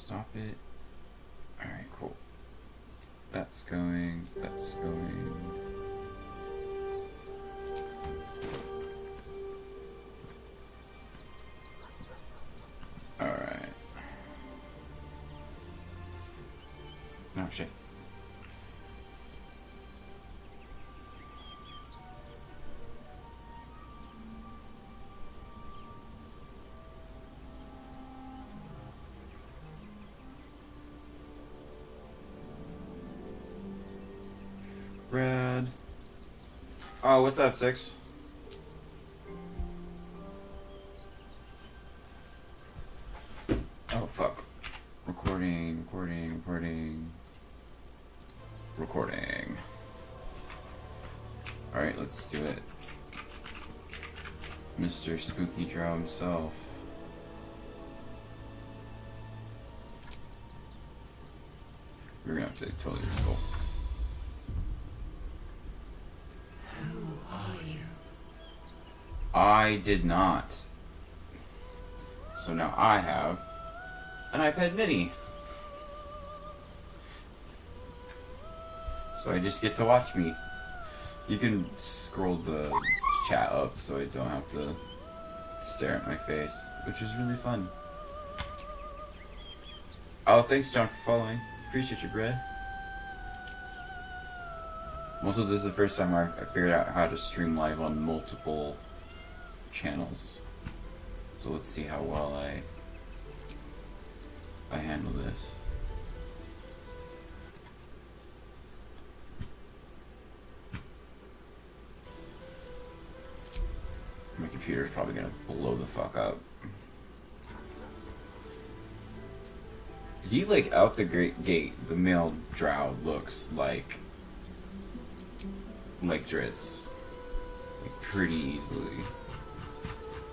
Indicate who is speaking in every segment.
Speaker 1: stop it. Alright, cool. That's going. Alright. Oh shit. Red. Oh, what's up, Six? Oh, fuck. Recording. Alright, let's do it. Mr. Spooky Drow himself. We're gonna have to totally reskull. I did not. So now I have an iPad mini. So I just get to watch me. You can scroll the chat up so I don't have to stare at my face, which is really fun. Oh, thanks John for following. Appreciate you, Brad. Also, this is the first time I figured out how to stream live on multiple channels. So let's see how well I handle this. My computer's probably gonna blow the fuck up. He, like, out the gate, the male drow looks like Drizzt. Like, pretty easily.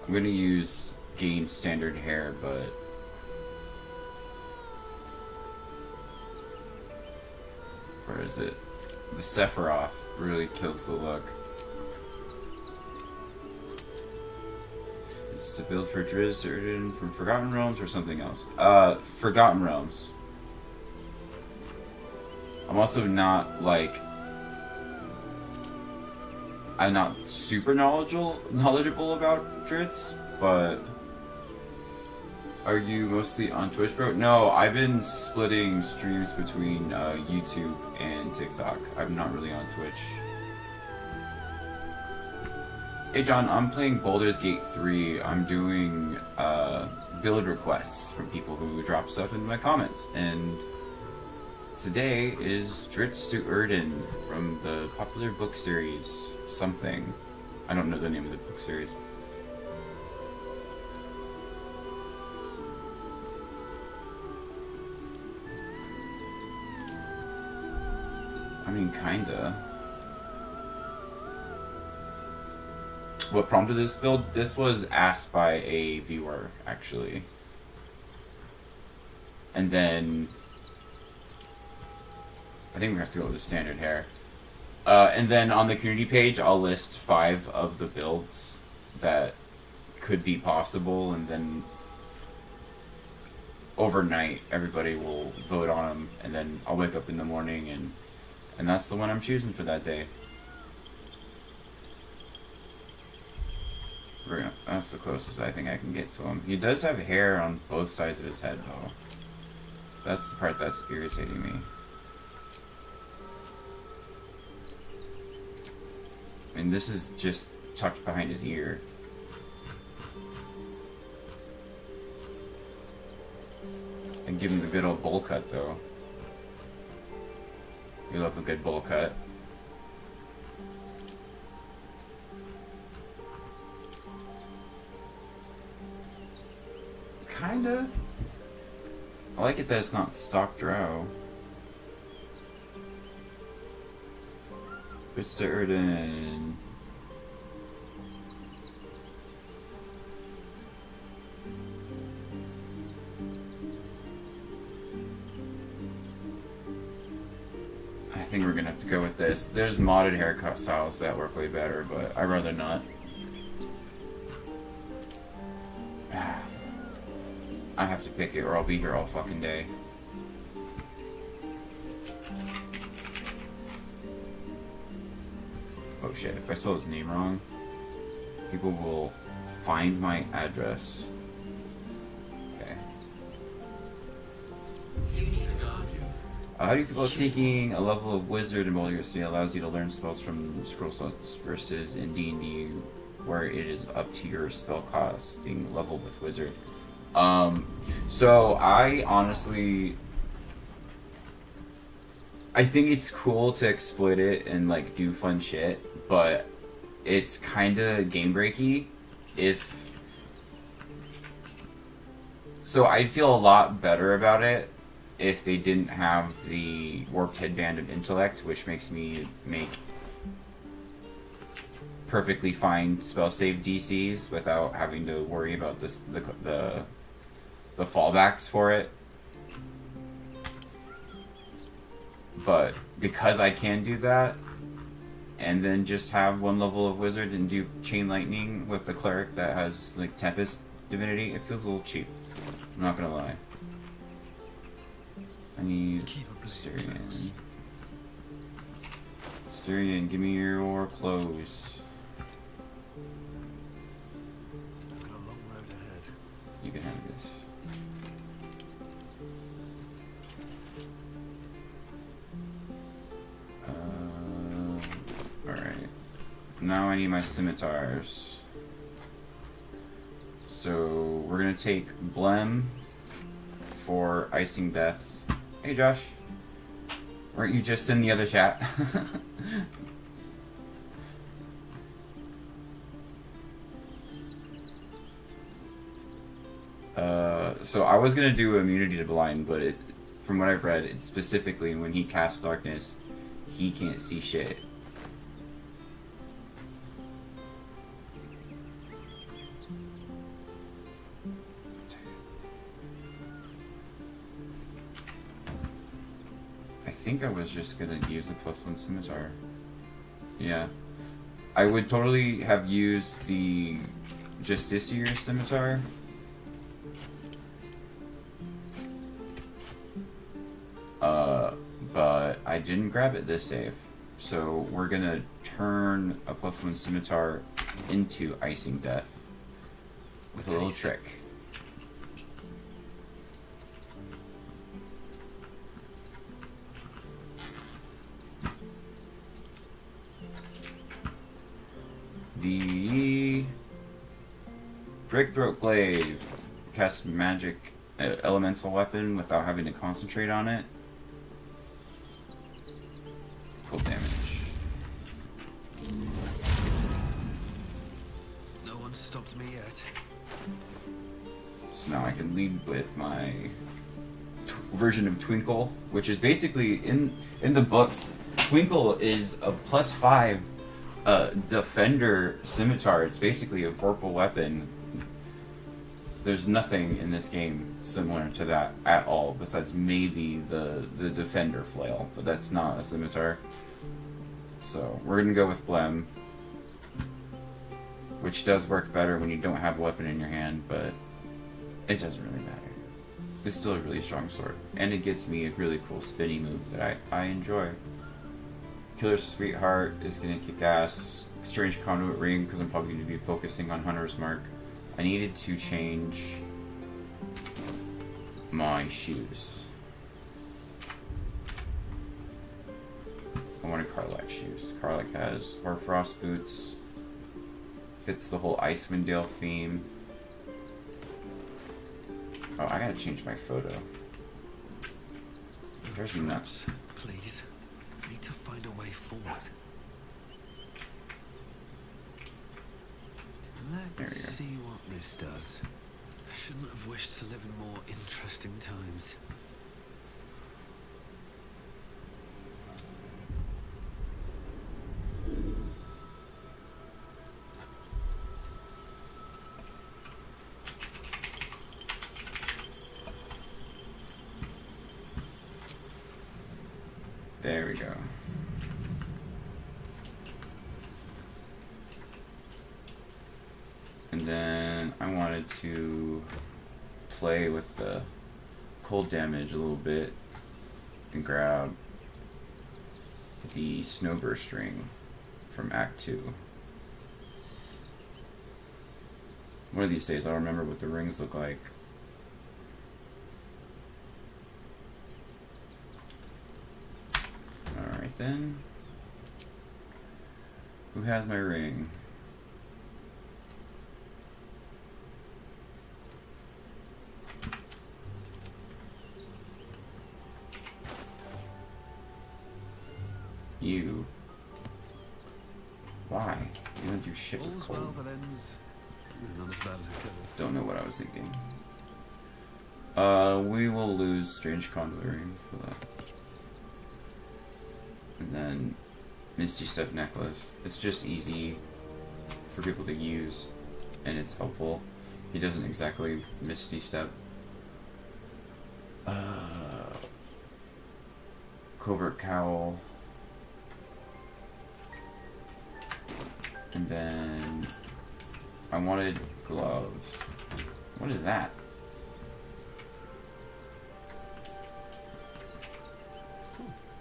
Speaker 1: I'm gonna use game standard hair, but where is it? The Sephiroth really kills the look. Is this a build for Drizzt Do'Urden from Forgotten Realms or something else? Forgotten Realms. I'm also not like I'm not super knowledgeable about Drizzt, but are you mostly on Twitch, bro? No, I've been splitting streams between YouTube and TikTok. I'm not really on Twitch. Hey John, I'm playing Baldurs Gate 3. I'm doing build requests from people who drop stuff in my comments, and today is Drizzt Do'Urden from the popular book series something. I don't know the name of the book series. I mean, kinda. What prompted this build? This was asked by a viewer, actually. And then I think we have to go with the standard hair. And then on the community page, I'll list 5 of the builds that could be possible, and then overnight everybody will vote on them, and then I'll wake up in the morning and that's the one I'm choosing for that day. That's the closest I think I can get to him. He does have hair on both sides of his head, though. That's the part that's irritating me. And this is just tucked behind his ear. And give him the good old bowl cut, though. You love a good bowl cut. Kinda. I like it that it's not stock drow. Drizzt Do'Urden. I think we're gonna have to go with this. There's modded haircut styles that work way better, but I'd rather not. I have to pick it or I'll be here all fucking day. Oh shit, if I spell his name wrong, people will find my address. Okay.
Speaker 2: You need a guardian.
Speaker 1: How do you feel about taking a level of wizard in Baldurs Gate? It allows you to learn spells from scroll slots versus in D&D where it is up to your spell casting level with wizard. So I honestly, I think it's cool to exploit it and like do fun shit, but it's kind of game breaky if. So I'd feel a lot better about it if they didn't have the warped headband of intellect, which makes me make perfectly fine spell save DCs without having to worry about this the fallbacks for it. But because I can do that, and then just have one level of wizard and do chain lightning with the cleric that has like tempest divinity, it feels a little cheap. I'm not gonna lie. I need Styrian. Styrian, give me your clothes.
Speaker 2: Got a long road ahead.
Speaker 1: You can have this. Alright. Now I need my scimitars. So we're gonna take Blem for icing death. Hey Josh. Weren't you just in the other chat? So I was gonna do immunity to blind, but it, from what I've read, it's specifically when he casts darkness, he can't see shit. I think I was just gonna use the +1 scimitar. Yeah. I would totally have used the Justiciar scimitar. But I didn't grab it this save. So we're gonna turn a +1 scimitar into icing death with a little trick. The Breakthroat Glaive casts magic elemental weapon without having to concentrate on it. Full damage.
Speaker 2: No one stopped me yet.
Speaker 1: So now I can lead with my version of Twinkle, which is basically in the books. Twinkle is a +5 defender scimitar. It's basically a vorpal weapon. There's nothing in this game similar to that at all, besides maybe the defender flail, but that's not a scimitar. So we're gonna go with Blem, which does work better when you don't have a weapon in your hand, but it doesn't really matter. It's still a really strong sword, and it gets me a really cool spinny move that I enjoy. Killer's Sweetheart is gonna kick ass. Strange Conduit Ring, because I'm probably going to be focusing on Hunter's Mark. I needed to change my shoes. I wanted Karlach shoes. Karlach has Hoarfrost boots. Fits the whole Icewind Dale theme. Oh, I gotta change my photo. There's nuts.
Speaker 2: Please. I need to find a way forward. Let's see what this does. I shouldn't have wished to live in more interesting times.
Speaker 1: There we go. And then I wanted to play with the cold damage a little bit and grab the Snowburst ring from Act 2. One of these days I'll remember what the rings look like. Alright then. Who has my ring? You. Why? You don't do shit with
Speaker 2: All's
Speaker 1: cold.
Speaker 2: well that ends. Not as bad as it could have.
Speaker 1: Don't know what I was thinking. We will lose Strange Conduit rings for that. And then Misty Step necklace. It's just easy for people to use, and it's helpful. He doesn't exactly Misty Step. Covert Cowl. And then I wanted gloves. What is that?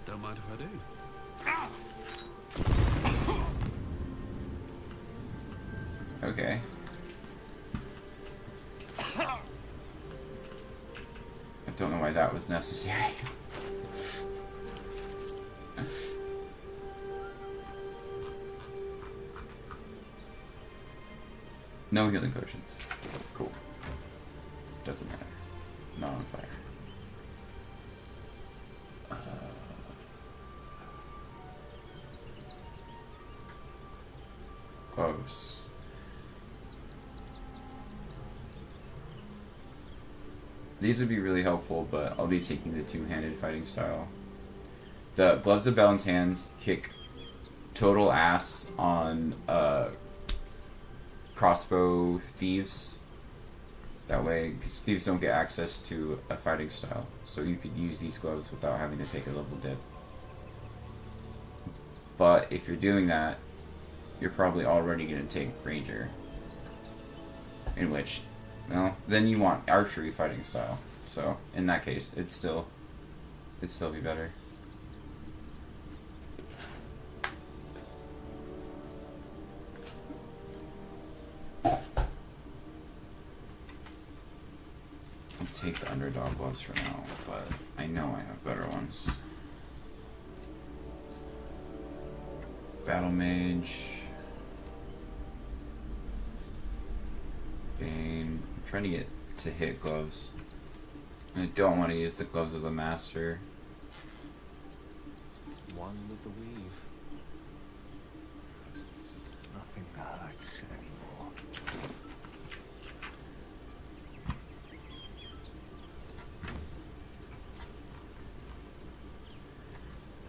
Speaker 2: Don't mind if I do.
Speaker 1: Okay. I don't know why that was necessary. No healing potions. Cool. Doesn't matter. Not on fire. Gloves. These would be really helpful, but I'll be taking the two-handed fighting style. The Gloves of Balanced Hands kick total ass on crossbow thieves. That way, because thieves don't get access to a fighting style, so you could use these gloves without having to take a level dip. But if you're doing that, you're probably already going to take Ranger. In which, well, then you want archery fighting style. So, in that case, it'd still be better. I'll take the underdog gloves for now, but I know I have better ones. Battle Mage. Bane. I'm trying to get to hit gloves. I don't want to use the gloves of the master.
Speaker 2: One with the weave. Nothing hurts anymore.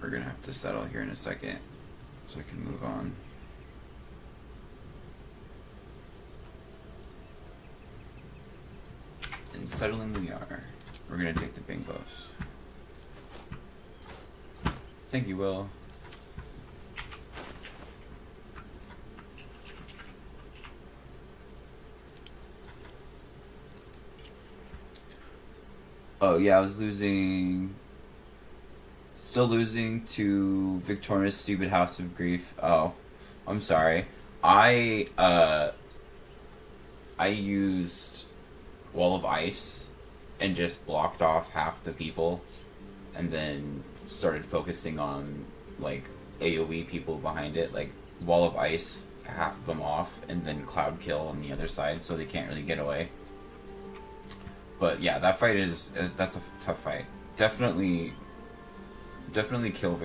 Speaker 1: We're gonna have to settle here in a second so I can move on. And settling we are. We're gonna take the Bane gloves. Thank you, Will. Oh yeah, I was losing. Still losing to Victoria's Stupid House of Grief. Oh, I'm sorry. I used Wall of Ice and just blocked off half the people, and then started focusing on like AoE people behind it, like Wall of Ice half of them off, and then Cloud Kill on the other side, so they can't really get away. But yeah, that fight is that's a tough fight. Definitely kill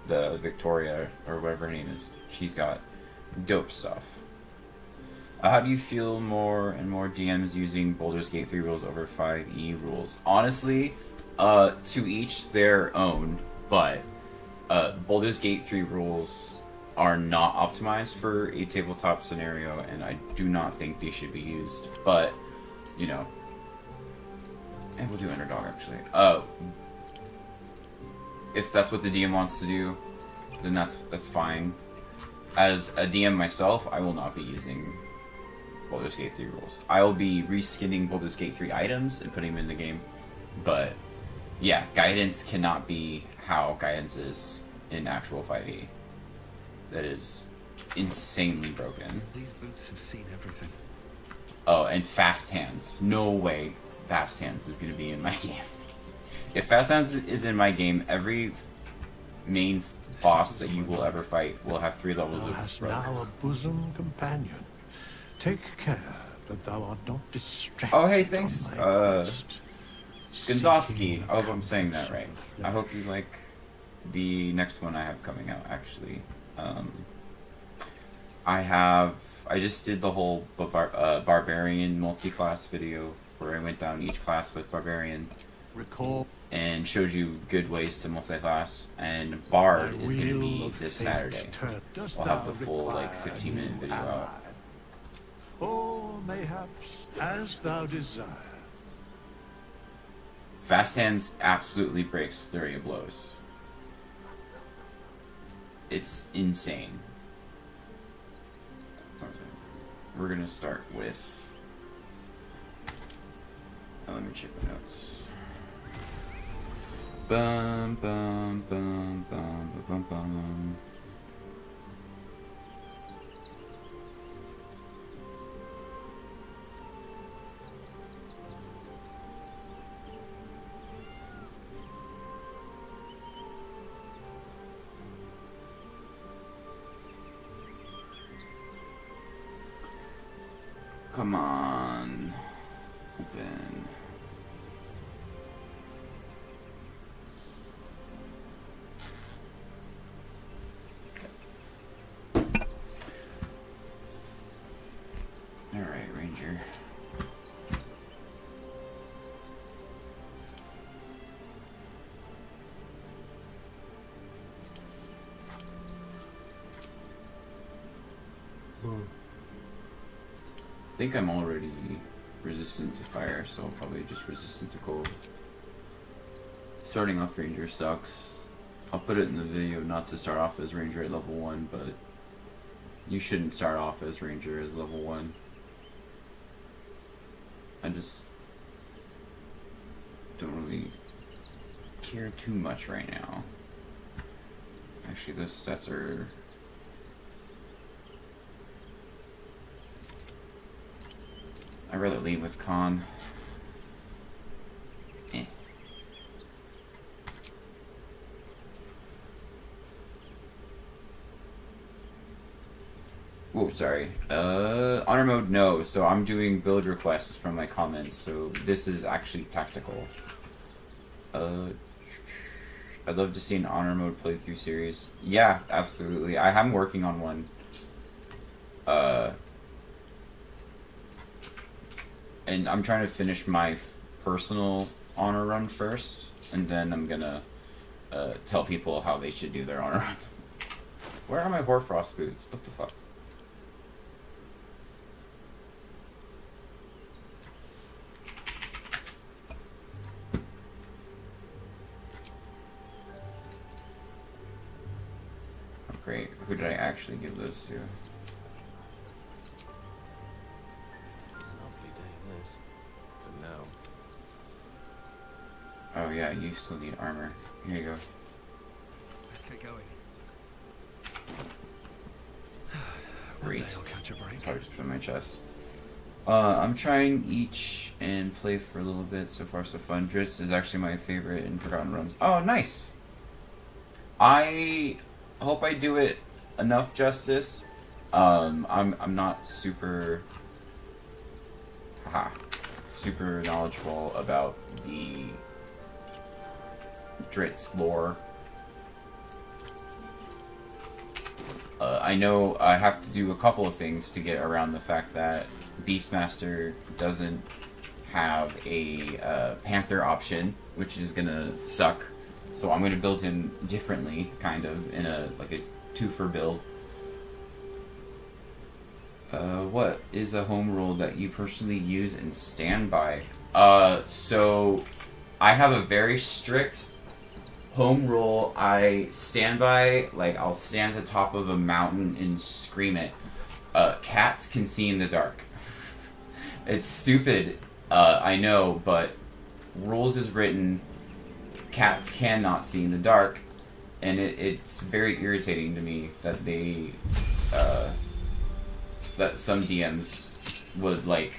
Speaker 1: the Victoria or whatever her name is. She's got dope stuff. How do you feel more and more DMs using Baldur's Gate 3 rules over 5e rules? Honestly, to each their own, but Baldur's Gate 3 rules are not optimized for a tabletop scenario, and I do not think they should be used. But, you know, and we'll do Underdog actually. If that's what the DM wants to do, then that's fine. As a DM myself, I will not be using Baldur's Gate 3 rules. I'll be reskinning Baldur's Gate 3 items and putting them in the game, but yeah, guidance cannot be how guidance is in actual 5e. That is insanely broken.
Speaker 2: These boots have seen everything.
Speaker 1: Oh, and fast hands. No way fast hands is going to be in my game. If fast hands is in my game, every main boss that you will ever fight will have 3 levels
Speaker 3: Thou
Speaker 1: of
Speaker 3: hast
Speaker 1: rogue.
Speaker 3: now a bosom companion. Take care that thou art not distracted.
Speaker 1: Oh, hey, thanks,
Speaker 3: from thy quest.
Speaker 1: Gonzowski.
Speaker 3: Seeking
Speaker 1: I hope I'm saying that
Speaker 3: comforts
Speaker 1: right.
Speaker 3: of the
Speaker 1: I hope you like the next one I have coming out, actually. I just did the whole Barbarian multi-class video where I went down each class with Barbarian
Speaker 3: Recall
Speaker 1: and showed you good ways to multi-class, and Bard
Speaker 3: thy
Speaker 1: is going to
Speaker 3: wheel
Speaker 1: be
Speaker 3: of
Speaker 1: this
Speaker 3: fate
Speaker 1: Saturday.
Speaker 3: Dost
Speaker 1: We'll have
Speaker 3: thou
Speaker 1: the full, like,
Speaker 3: require
Speaker 1: 15-minute
Speaker 3: new
Speaker 1: video
Speaker 3: ally?
Speaker 1: out.
Speaker 3: Or mayhaps as thou desire.
Speaker 1: Fast Hands absolutely breaks Flurry of Blows. It's insane. We're gonna start with... let me check my notes. Bum bum bum bum bum bum. Come on. Open. Alright, Ranger. I think I'm already resistant to fire, so I'll probably just resistant to cold. Starting off Ranger sucks. I'll put it in the video not to start off as Ranger at level 1, but you shouldn't start off as Ranger as level 1. I just don't really care too much right now. Actually, those stats are... I'd rather leave with con. Eh. Oh, sorry. Honor mode, no. So I'm doing build requests from my comments. So this is actually tactical. I'd love to see an honor mode playthrough series. Yeah, absolutely. I'm working on one. And I'm trying to finish my personal honor run first, and then I'm gonna tell people how they should do their honor run. Where are my Hoarfrost boots? What the fuck? Oh, great. Who did I actually give those to? Oh yeah, you still need armor. Here you go.
Speaker 2: Let's get going.
Speaker 1: Great.
Speaker 2: One day I'll catch a break.
Speaker 1: Probably just put it on my chest. I'm trying each and play for a little bit. So far, so fun. Drizzt is actually my favorite in Forgotten Realms. Oh, nice. I hope I do it enough justice. I'm not super knowledgeable about the Drizzt lore. I know I have to do a couple of things to get around the fact that Beastmaster doesn't have a Panther option, which is gonna suck. So I'm gonna build him differently, kind of, in a 2-for build. What is a home rule that you personally use and stand by? So I have a very strict home rule I stand by. Like, I'll stand at the top of a mountain and scream it. Cats can see in the dark. It's stupid, I know, but rules is written, cats cannot see in the dark, and it's very irritating to me that they, that some DMs would, like,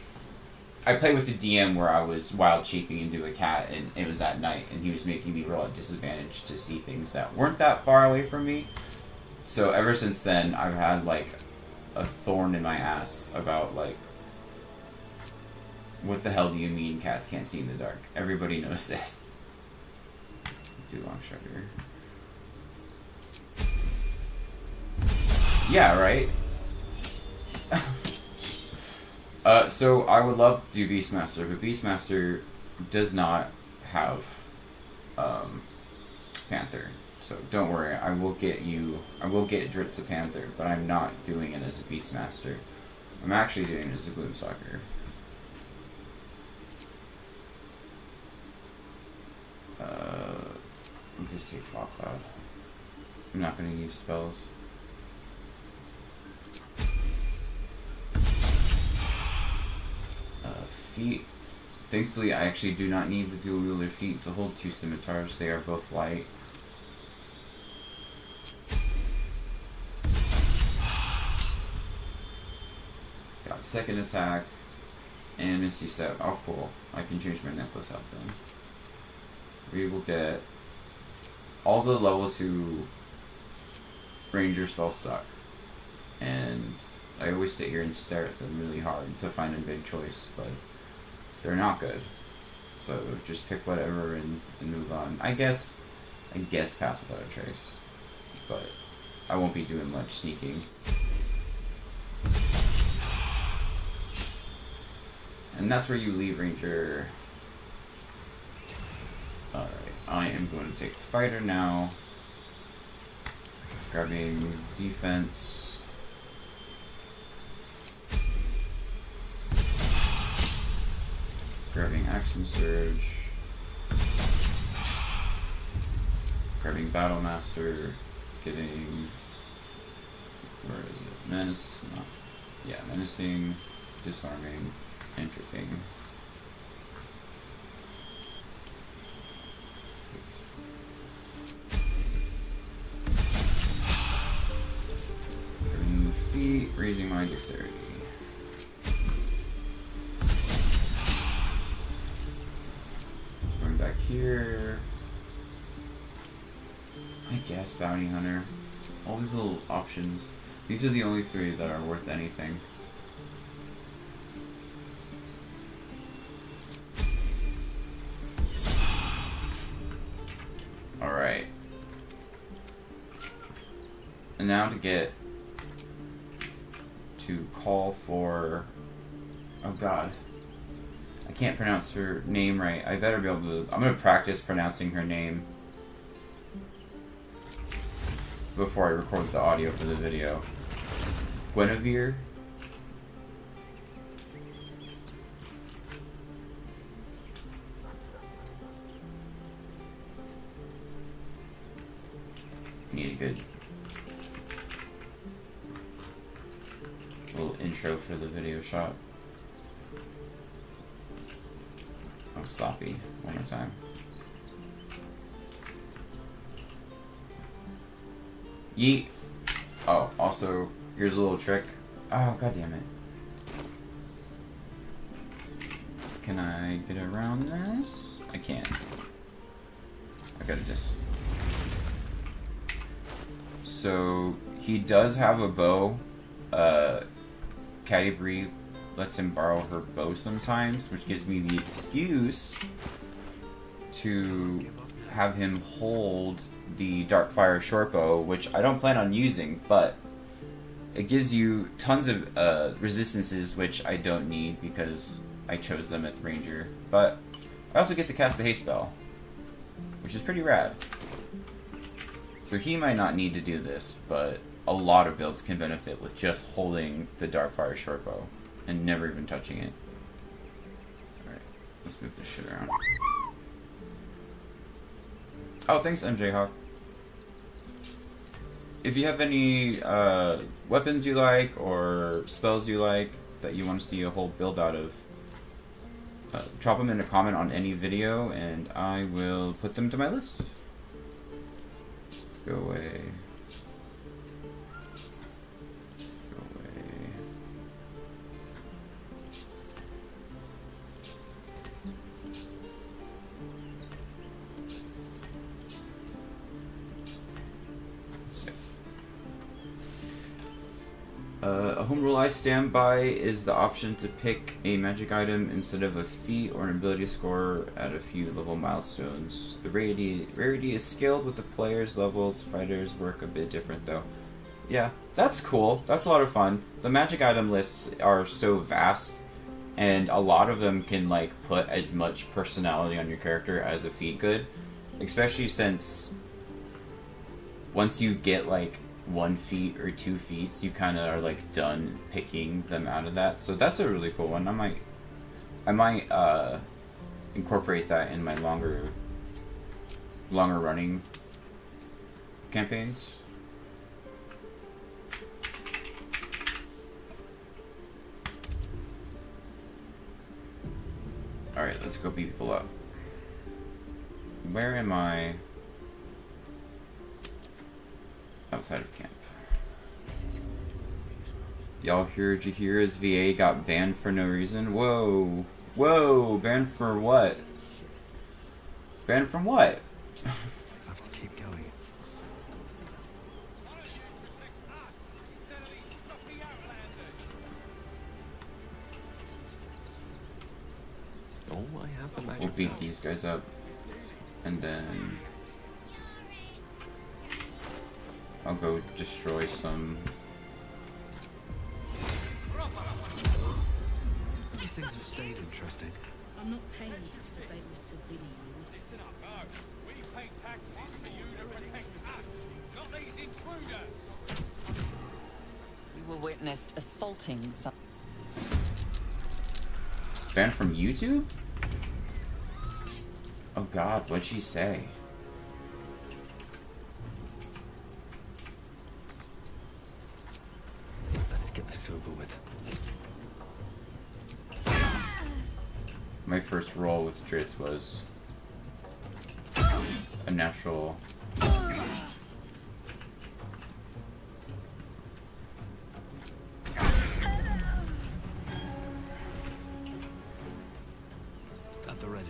Speaker 1: I played with a DM where I was wild shaping into a cat, and it was at night, and he was making me roll at disadvantage to see things that weren't that far away from me. So ever since then, I've had, like, a thorn in my ass about, like, what the hell do you mean cats can't see in the dark? Everybody knows this. Too long sugar. Yeah, right? So I would love to do Beastmaster, but Beastmaster does not have Panther. So don't worry, I will get Drizzt the Panther, but I'm not doing it as a Beastmaster. I'm actually doing it as a Gloomstalker. Just take Fog Cloud. I'm not going to use spells. Feet. Thankfully, I actually do not need the dual wielder feet to hold 2 scimitars. They are both light. Got second attack and Misty Step. Oh, cool. I can change my necklace up then. We will get all the level 2 ranger spells suck, and I always sit here and stare at them really hard to find a good choice, but they're not good. So just pick whatever and move on. I guess Pass Without a Trace, but I won't be doing much sneaking. And that's where you leave Ranger. Alright, I am going to take Fighter now. Grabbing Defense. Grabbing Action Surge. Grabbing Battle Master. Getting... Where is it? Menace? No. Yeah, Menacing, Disarming, and Tripping. Grabbing the feet, raising my Dexterity. Going back here. I guess Bounty Hunter. All these little options. These are the only 3 that are worth anything. Alright. And now to call for... Oh god. I can't pronounce her name right. I better be able to... I'm gonna practice pronouncing her name before I record the audio for the video. Guinevere? Need a good little intro for the video shot. Oh, sloppy. One more time. Yeet. Oh, also, here's a little trick. Oh, god damn it. Can I get around this? I can't. I gotta just... So, he does have a bow. Caddy Bree lets him borrow her bow sometimes, which gives me the excuse to have him hold the Darkfire shortbow, which I don't plan on using, but it gives you tons of resistances, which I don't need because I chose them at Ranger. But I also get to cast the haste spell, which is pretty rad. So he might not need to do this, but a lot of builds can benefit with just holding the Darkfire shortbow and never even touching it. Alright, let's move this shit around. Oh, thanks, MJ Hawk. If you have any weapons you like or spells you like that you want to see a whole build out of, drop them in a comment on any video, and I will put them to my list. Go away. Go away. Sick. A home rule I stand by is the option to pick a magic item instead of a feat or an ability score at a few level milestones. The rarity is scaled with the player's levels. Fighters work a bit different though. Yeah, that's cool. That's a lot of fun. The magic item lists are so vast, and a lot of them can like put as much personality on your character as a feat could, especially since once you get like 1 feat or 2 feats, you kind of are like done picking them out of that. So that's a really cool one. I might incorporate that in my longer running campaigns. All right, let's go beat people up. Where am I? Outside of camp. Y'all heard Jahira's VA got banned for no reason? Whoa. Whoa, banned for what? Banned from what?
Speaker 2: I have to keep going.
Speaker 4: Oh, I have the magic.
Speaker 1: We'll beat these guys up. And then I'll go destroy some.
Speaker 2: These things have stayed interesting.
Speaker 5: I'm not paid to debate with civilians.
Speaker 6: We pay taxes for you to protect us, not these intruders.
Speaker 7: We were witnessed assaulting some.
Speaker 1: Banned from YouTube? Oh god, what'd she say?
Speaker 2: Let's get this over with.
Speaker 1: My first roll with Drizzt was a natural.
Speaker 2: At the ready.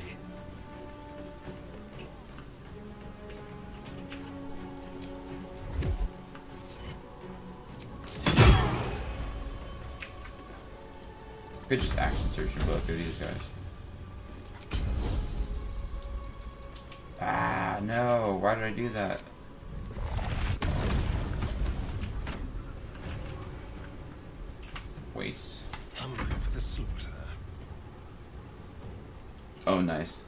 Speaker 1: Could just action search and blow through these guys. Ah, no. Why did I do that? Waste.
Speaker 3: Hungry for the slaughter.
Speaker 1: Oh, nice.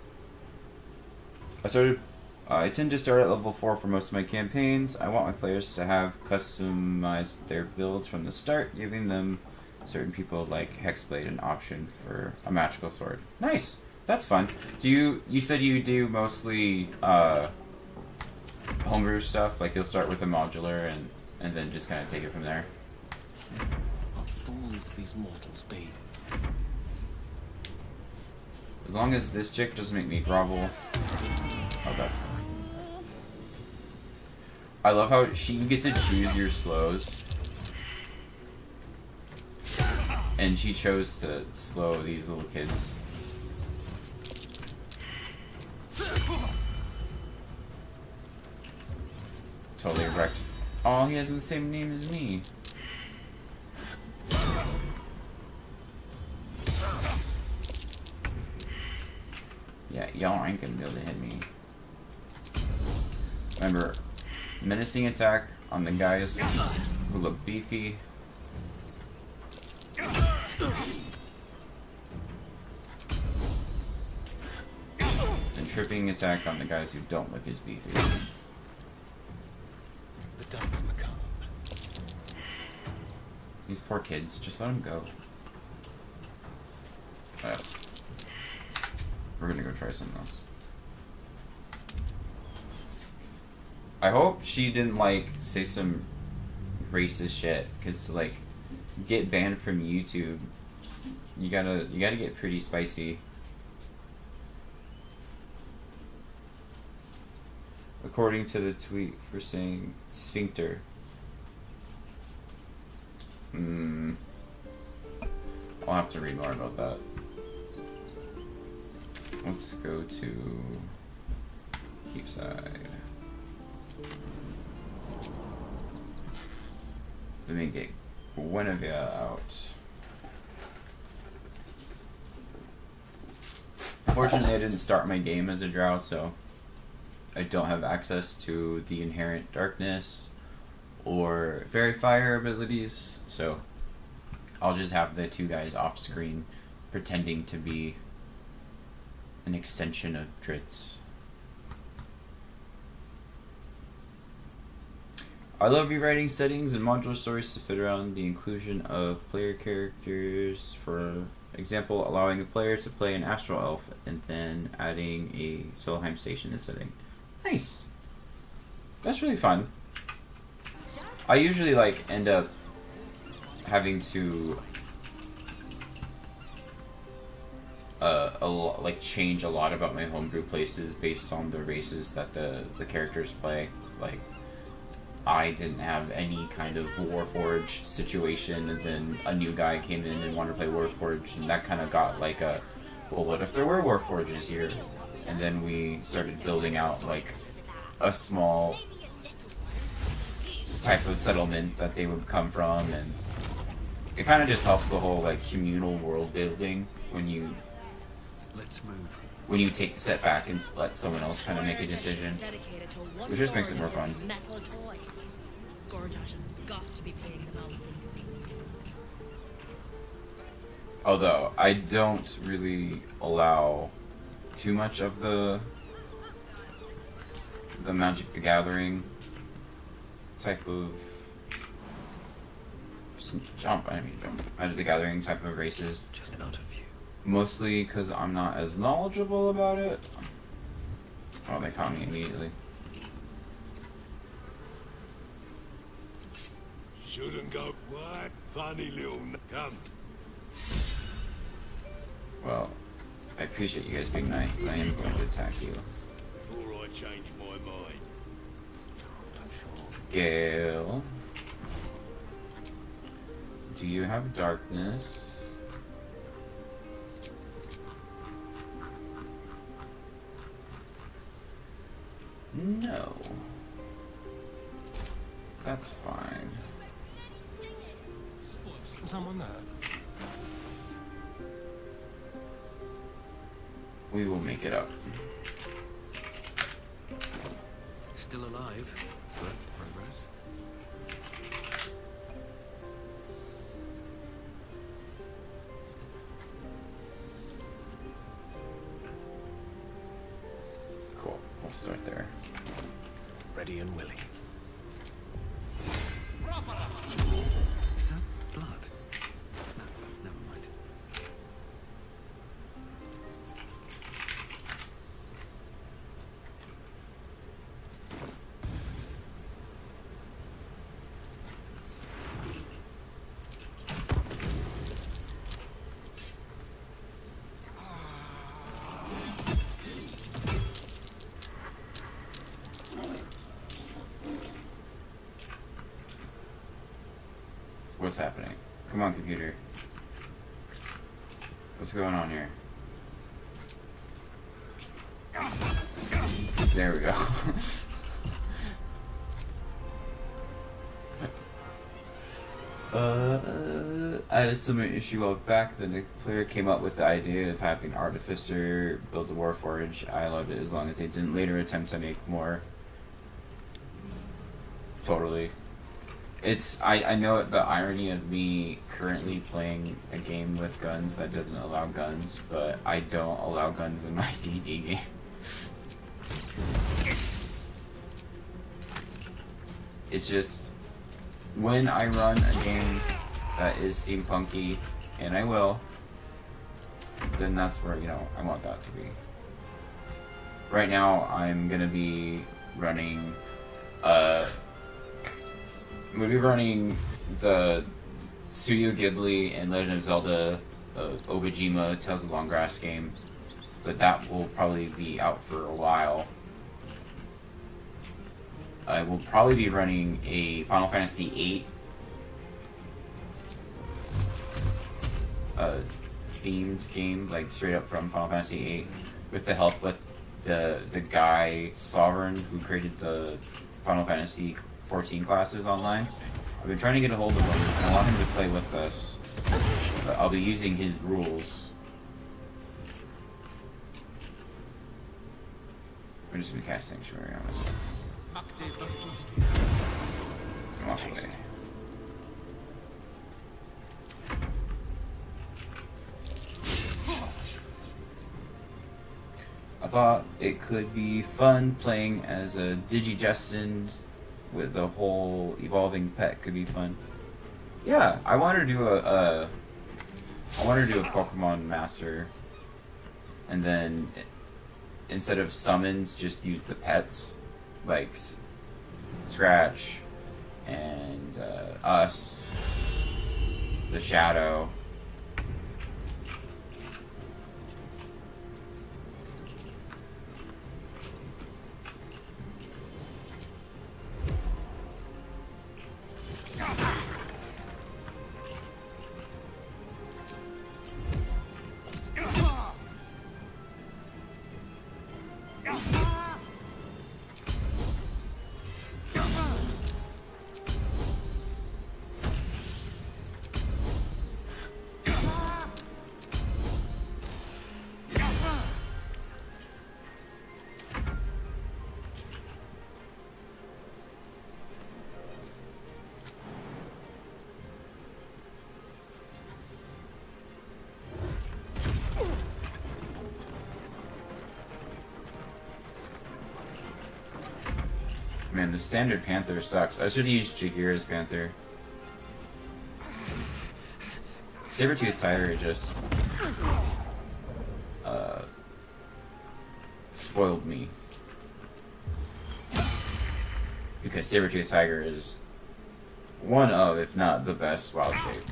Speaker 1: I tend to start at level 4 for most of my campaigns. I want my players to have customized their builds from the start, giving them certain people like Hexblade an option for a magical sword. Nice! That's fun. You said you do mostly homebrew stuff, like you'll start with a modular and then just kind of take it from there?
Speaker 4: What fools these mortals be.
Speaker 1: As long as this chick doesn't make me grovel. Oh, that's fine. I love how you get to choose your slows. And she chose to slow these little kids. Totally wrecked. Oh, he has the same name as me. Yeah, y'all ain't gonna be able to hit me. Remember, menacing attack on the guys who look beefy. And tripping attack on the guys who don't look as beefy.
Speaker 4: The dance macabre.
Speaker 1: These poor kids, just let them go. We're gonna go try something else. I hope she didn't like say some racist shit, because to like get banned from YouTube, you gotta get pretty spicy. according to the tweet for saying sphincter. I'll have to read more about that. Let's go to Keepside. Let me get Guinevere out. Fortunately, I didn't start my game as a drow, so I don't have access to the inherent darkness or fairy fire abilities, so I'll just have the two guys off screen pretending to be an extension of Drizzt. I love rewriting settings and modular stories to fit around the inclusion of player characters. For example, allowing a player to play an astral elf and then adding a Spellheim station in setting. Nice. That's really fun. I usually end up having to change a lot about my homebrew places based on the races that the characters play. Like, I didn't have any kind of Warforged situation, and then a new guy came in and wanted to play Warforged, and that kind of got like a, well, what if there were Warforges here? And then we started building out like a small type of settlement that they would come from, and it kind of just helps the whole like communal world building when you take a step back and let someone else kind of make a decision. It just makes it more fun.
Speaker 5: Gorgeous has got to be paying them out.
Speaker 1: Although I don't really allow too much of the Magic the Gathering type of Magic the Gathering type of races.
Speaker 2: Just out of view.
Speaker 1: Mostly because I'm not as knowledgeable about it. Oh, they caught me immediately.
Speaker 8: Shouldn't go. What? Funny little. Come.
Speaker 1: Well, I appreciate you guys being nice, but I am going to attack you.
Speaker 8: Before I change my mind.
Speaker 1: Gale. Do you have darkness? No. That's fine.
Speaker 4: Someone there.
Speaker 1: We will make it up.
Speaker 2: Still alive. So that's progress.
Speaker 1: Cool. We'll start there.
Speaker 3: Ready and willing.
Speaker 2: Is that blood? No, never mind.
Speaker 1: What's happening? Come on, computer. What's going on here? There we go. I had a similar issue a while back. Then the player came up with the idea of having Artificer build the Warforge. I allowed it as long as they didn't later attempt to make more. Totally. I know the irony of me currently playing a game with guns that doesn't allow guns, but I don't allow guns in my D&D game. It's just, when I run a game that is steampunky, and I will, then that's where, I want that to be. Right now, I'm gonna be running, we'll be running the Studio Ghibli and Legend of Zelda Obajima Tales of Long Grass game, but that will probably be out for a while. I will probably be running a Final Fantasy VIII themed game, like straight up from Final Fantasy VIII, with the help with the guy Sovereign who created the Final Fantasy 14 classes online. I've been trying to get a hold of him, and I want him to play with us. But I'll be using his rules. I'm just gonna cast Sanctuary on this. Walk away. I thought it could be fun playing as a Digidestined with the whole evolving pet could be fun. Yeah, I want to do a Pokemon Master, and then instead of summons, just use the pets like Scratch and us, the Shadow. Man, the standard Panther sucks. I should use Jahira's Panther. Sabertooth Tiger just spoiled me. Because Sabertooth Tiger is one of, if not the best wild shape,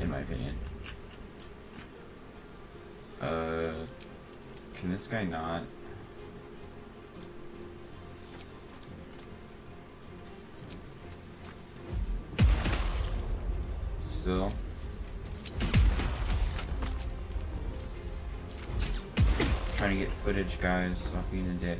Speaker 1: in my opinion. Can this guy not? Still. Trying to get footage, guys. Stop being a dick.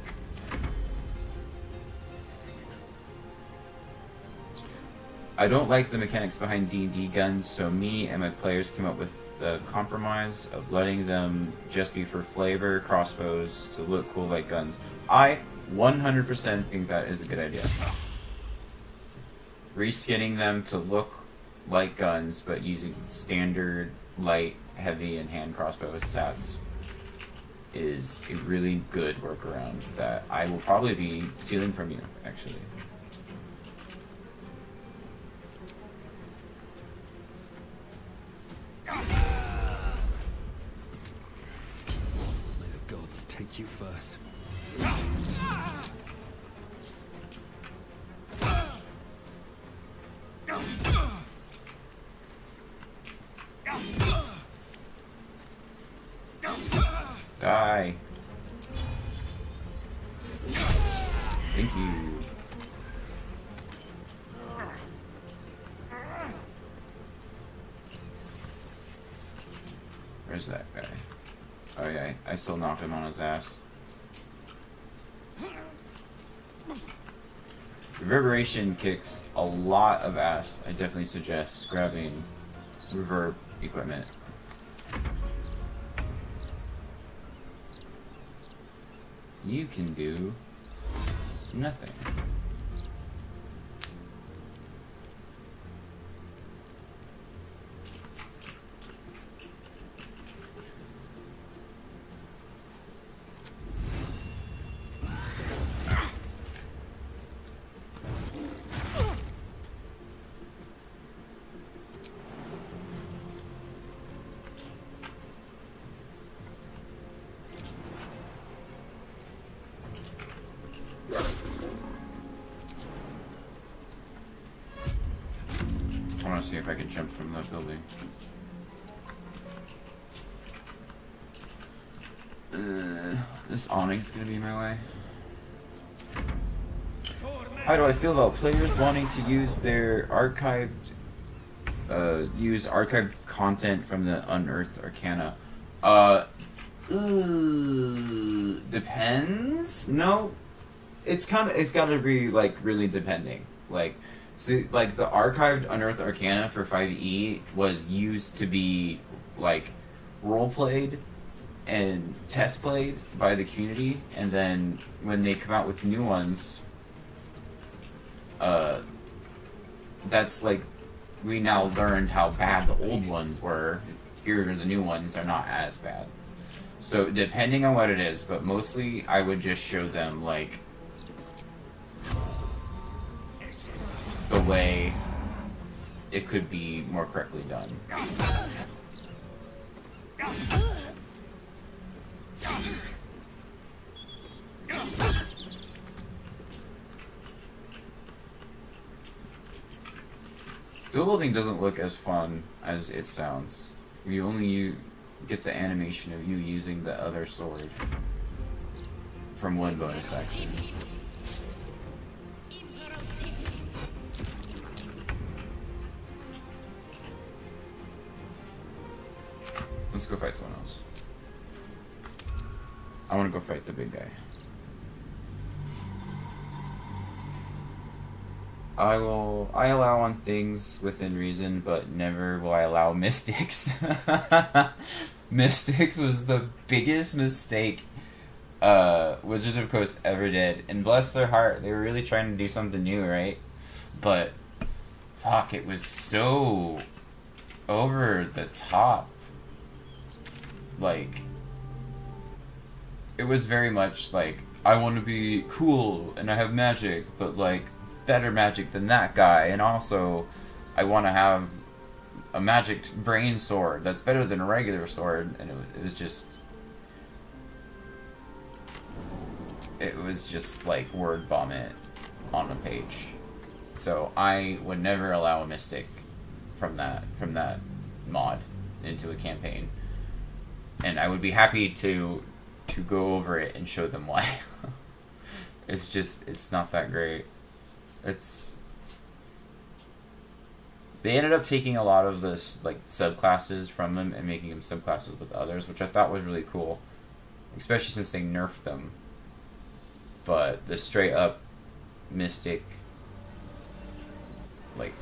Speaker 1: I don't like the mechanics behind D&D guns, so me and my players came up with the compromise of letting them just be for flavor, crossbows, to look cool like guns. I 100% think that is a good idea. Reskinning them to look like guns, but using standard light, heavy, and hand crossbow stats is a really good workaround that I will probably be stealing from you, actually.
Speaker 2: May the gods take you first.
Speaker 1: Die. Thank you. Where's that guy? Oh yeah, I still knocked him on his ass. Reverberation kicks a lot of ass. I definitely suggest grabbing reverb equipment. You can do nothing. I want to see if I can jump from that building. This awning's gonna be in my way. How do I feel about players wanting to use their archived content from the Unearthed Arcana? Depends. No, it's gotta be like really depending. Like, so like the archived Unearthed Arcana for 5e was used to be like role played and test played by the community, and then when they come out with new ones, that's like, we now learned how bad the old ones were. Here are the new ones, they're not as bad. So depending on what it is, but mostly I would just show them like the way it could be more correctly done. Dual wielding doesn't look as fun as it sounds. You get the animation of you using the other sword from one bonus action. Let's go fight someone else. I want to go fight the big guy. I allow on things within reason, but never will I allow mystics. Mystics was the biggest mistake Wizards of the Coast ever did. And bless their heart, they were really trying to do something new, right? But, fuck, it was so over the top. Like, it was very much like, I want to be cool and I have magic, but like, better magic than that guy, and also I want to have a magic brain sword that's better than a regular sword, and it was just like word vomit on a page. So I would never allow a mystic from that mod into a campaign, and I would be happy to go over it and show them why. It's not that great. They ended up taking a lot of the like subclasses from them and making them subclasses with others, which I thought was really cool, especially since they nerfed them. But the straight up mystic like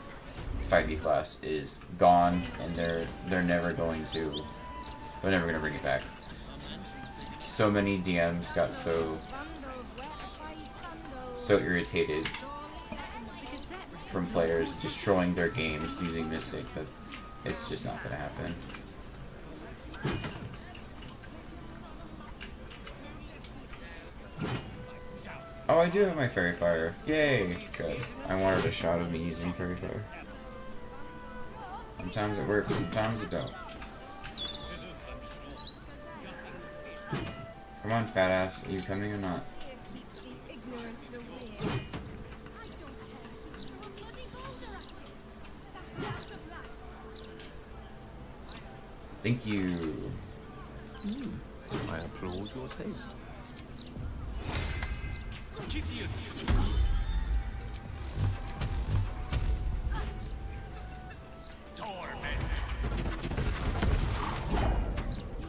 Speaker 1: 5e class is gone, and they're never going to bring it back. So many DMs got so irritated from players destroying their games using Mystic that it's just not going to happen. Oh, I do have my Fairy Fire. Yay! Good. I wanted a shot of me using Fairy Fire. Sometimes it works, sometimes it don't. Come on, fat ass. Are you coming or not? Thank you.
Speaker 3: I applaud your taste.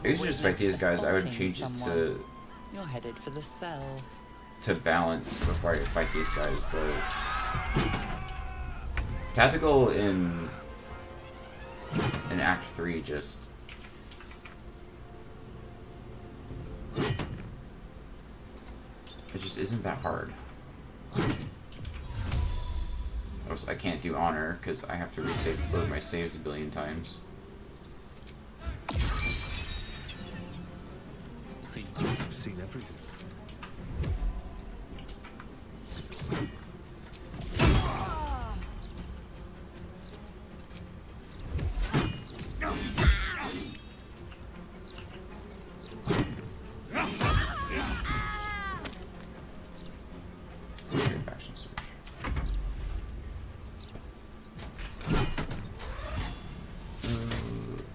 Speaker 1: I usually just fight these guys. I would change it to
Speaker 7: You're headed for the cells.
Speaker 1: to balance before I fight these guys, but tactical in Act 3 just it just isn't that hard. I can't do honor because I have to reload my saves a billion times.
Speaker 2: I think you've seen everything.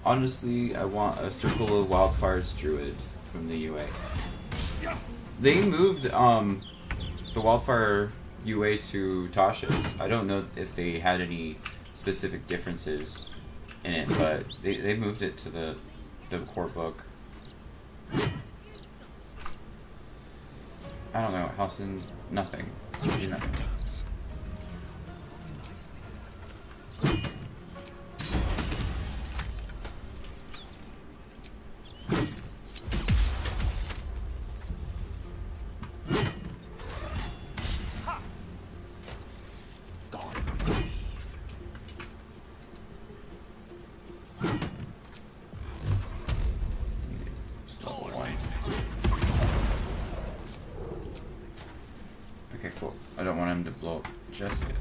Speaker 1: Honestly, I want a Circle of Wildfires Druid from the UA. They moved the Wildfire UA to Tasha's. I don't know if they had any specific differences in it, but they moved it to the core book. I don't know. Halcyon, nothing. You know. Okay, cool. I don't want him to blow up just yet.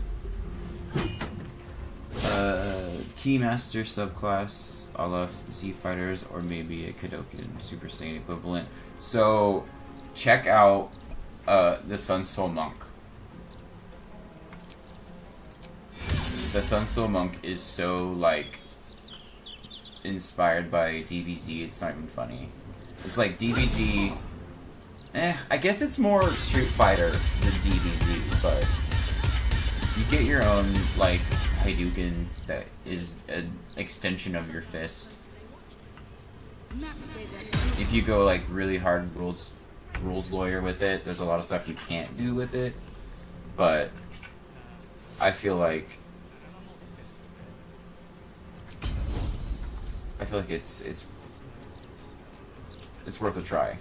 Speaker 1: Keymaster subclass, a la Z Fighters, or maybe a Kadokan Super Saiyan equivalent. So, check out the Sun Soul Monk. The Sun Soul Monk is so, like, inspired by DBZ, it's not even funny. It's like DBZ... I guess it's more Street Fighter than DBZ, but you get your own, like, Hadouken that is an extension of your fist. If you go, like, really hard rules lawyer with it, there's a lot of stuff you can't do with it, but I feel like it's worth a try.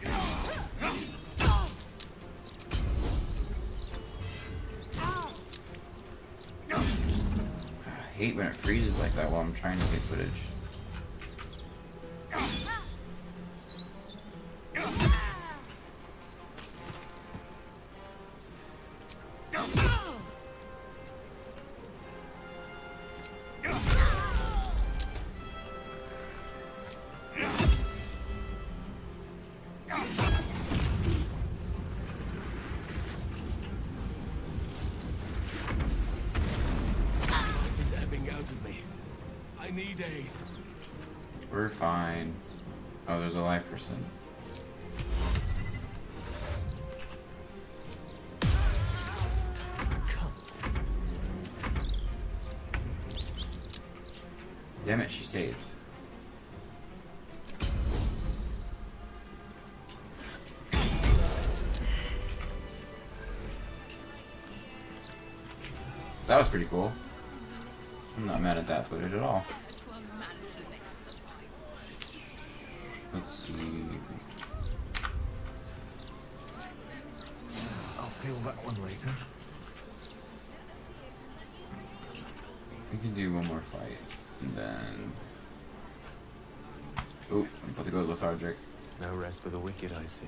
Speaker 1: I hate when it freezes like that while I'm trying to get footage. We're fine. Oh, there's a live person. Damn it, she saved. That was pretty cool. I'm not mad at that footage at all. Let's see.
Speaker 2: I'll feel that one later.
Speaker 1: We can do one more fight, and then... Oh, I'm about to go lethargic.
Speaker 2: No rest for the wicked, I see.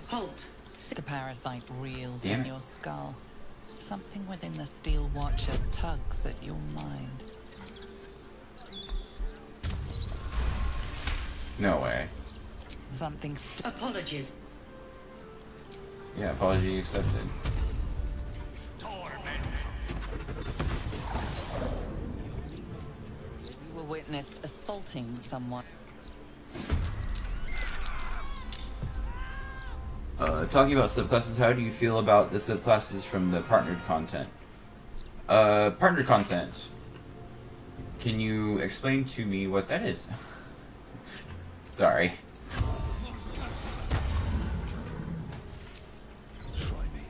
Speaker 7: Halt! The parasite reels
Speaker 1: Damn
Speaker 7: in
Speaker 1: it.
Speaker 7: your skull. Something within the Steel Watcher tugs at your mind.
Speaker 1: No way.
Speaker 7: Something
Speaker 5: Apologies.
Speaker 1: Yeah, apology accepted.
Speaker 7: You were witnessed assaulting someone.
Speaker 1: Talking about subclasses, how do you feel about the subclasses from the partnered content? Partnered content. Can you explain to me what that is? Sorry.
Speaker 2: Try me.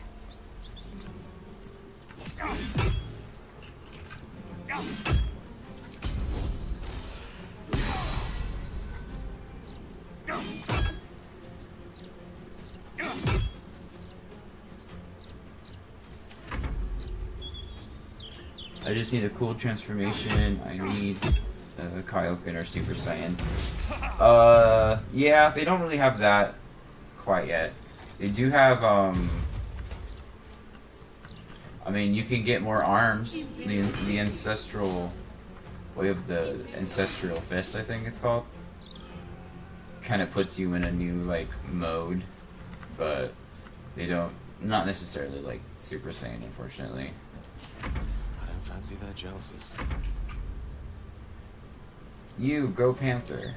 Speaker 1: I just need a cool transformation. I need Kaioken or Super Saiyan. Yeah, they don't really have that quite yet. They do have, I mean, you can get more arms. The ancestral way of the ancestral fist, I think it's called. Kind of puts you in a new, like, mode. But they don't, not necessarily like Super Saiyan, unfortunately.
Speaker 4: I don't fancy their chances.
Speaker 1: You go Panther.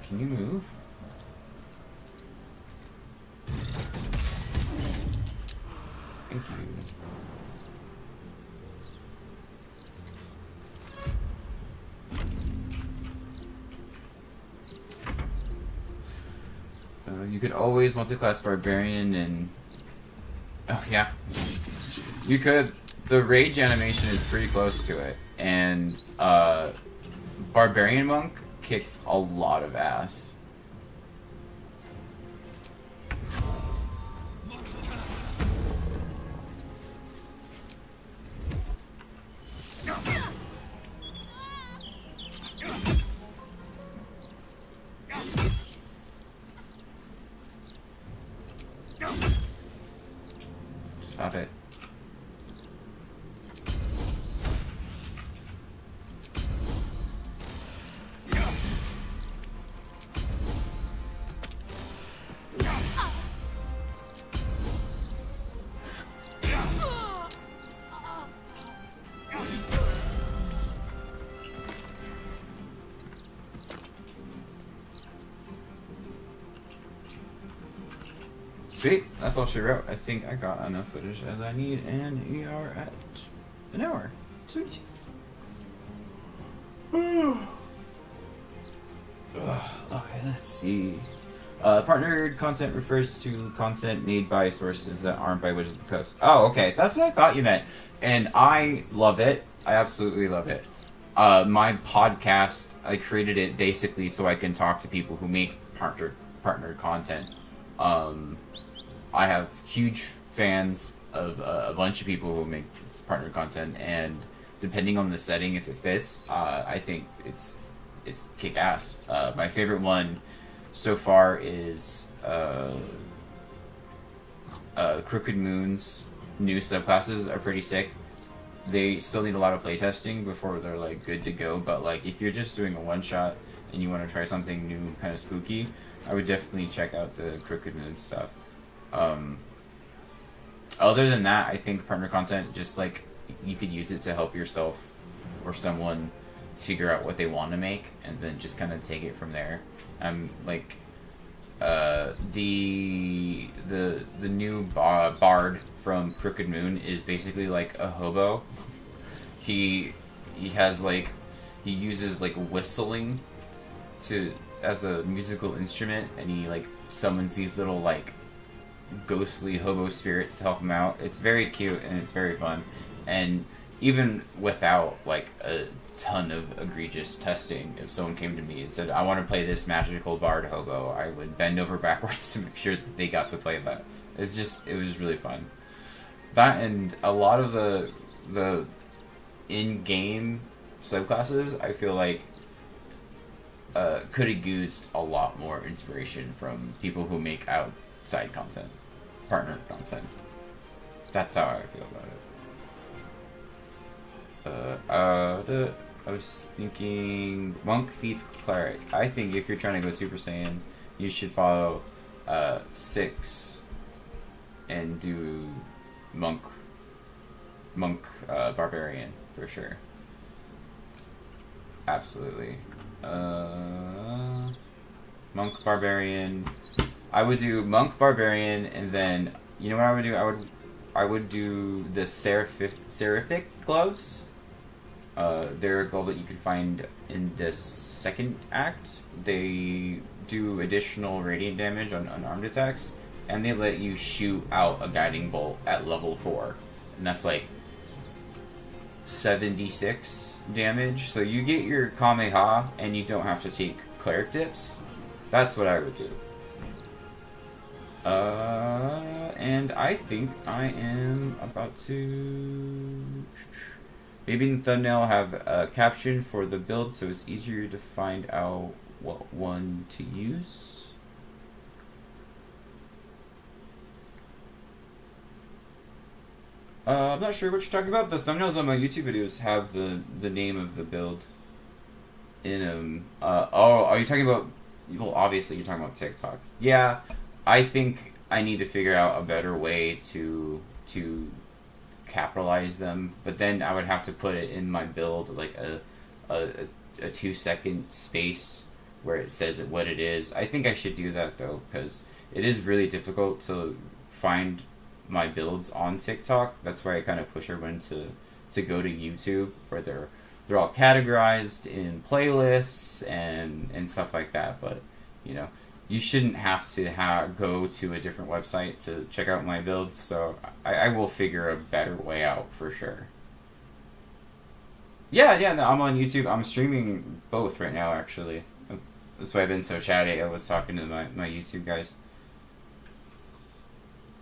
Speaker 1: Can you move? Thank you. You could always multiclass Barbarian and... Oh, yeah. You could. The Rage animation is pretty close to it. And, Barbarian Monk kicks a lot of ass. Stop it. Sweet, that's all she wrote. I think I got enough footage as I need, and we are at an hour. Sweet. Okay, let's see. Partnered content refers to content made by sources that aren't by Wizards of the Coast. Oh, okay, that's what I thought you meant. And I love it. I absolutely love it. My podcast, I created it basically so I can talk to people who make partnered content. I have huge fans of a bunch of people who make partnered content, and depending on the setting, if it fits, I think it's kick-ass. My favorite one so far is Crooked Moon's new subclasses are pretty sick. They still need a lot of playtesting before they're like good to go, but like if you're just doing a one-shot and you want to try something new and kind of spooky, I would definitely check out the Crooked Moon stuff. Other than that, I think partner content, just like you could use it to help yourself or someone figure out what they want to make, and then just kind of take it from there. Like the new bard from Crooked Moon is basically like a hobo. He has like he uses like whistling as a musical instrument, and he like summons these little like ghostly hobo spirits to help him out. It's very cute and it's very fun, and even without like a ton of egregious testing, if someone came to me and said, I want to play this magical bard hobo, I would bend over backwards to make sure that they got to play that. It was really fun. That and a lot of the in-game subclasses, I feel like could have used a lot more inspiration from people who make outside content, partner content. That's how I feel about it. I was thinking Monk, Thief, Cleric. I think if you're trying to go Super Saiyan, you should follow 6 and do Monk, Barbarian for sure. Absolutely. Monk, Barbarian. I would do Monk, Barbarian, and then you know what I would do? I would do the Seraphic gloves. They're a glove that you can find in the second act. They do additional radiant damage on unarmed attacks, and they let you shoot out a guiding bolt at level 4, and that's like 76 damage. So you get your Kamehameha, and you don't have to take cleric dips. That's what I would do. And I think I am about to... Maybe in the thumbnail have a caption for the build so it's easier to find out what one to use. I'm not sure what you're talking about. The thumbnails on my YouTube videos have the name of the build in them. Oh, are you talking about well, obviously you're talking about TikTok. Yeah, I think I need to figure out a better way to capitalize them, but then I would have to put it in my build like a 2-second space where it says what it is. I think I should do that though, because it is really difficult to find my builds on TikTok. That's why I kind of push everyone to go to YouTube, where they're all categorized in playlists and stuff like that. But you know, you shouldn't have to go to a different website to check out my builds. So I will figure a better way out for sure. Yeah, no, I'm on YouTube. I'm streaming both right now, actually. That's why I've been so chatty. I was talking to my YouTube guys.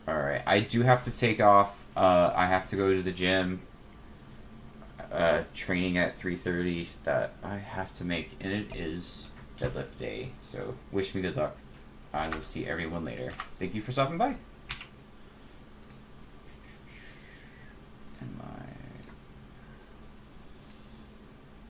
Speaker 1: Alright, I do have to take off. I have to go to the gym. Training at 3:30 that I have to make, and it is deadlift day. So wish me good luck. I will see everyone later. Thank you for stopping by.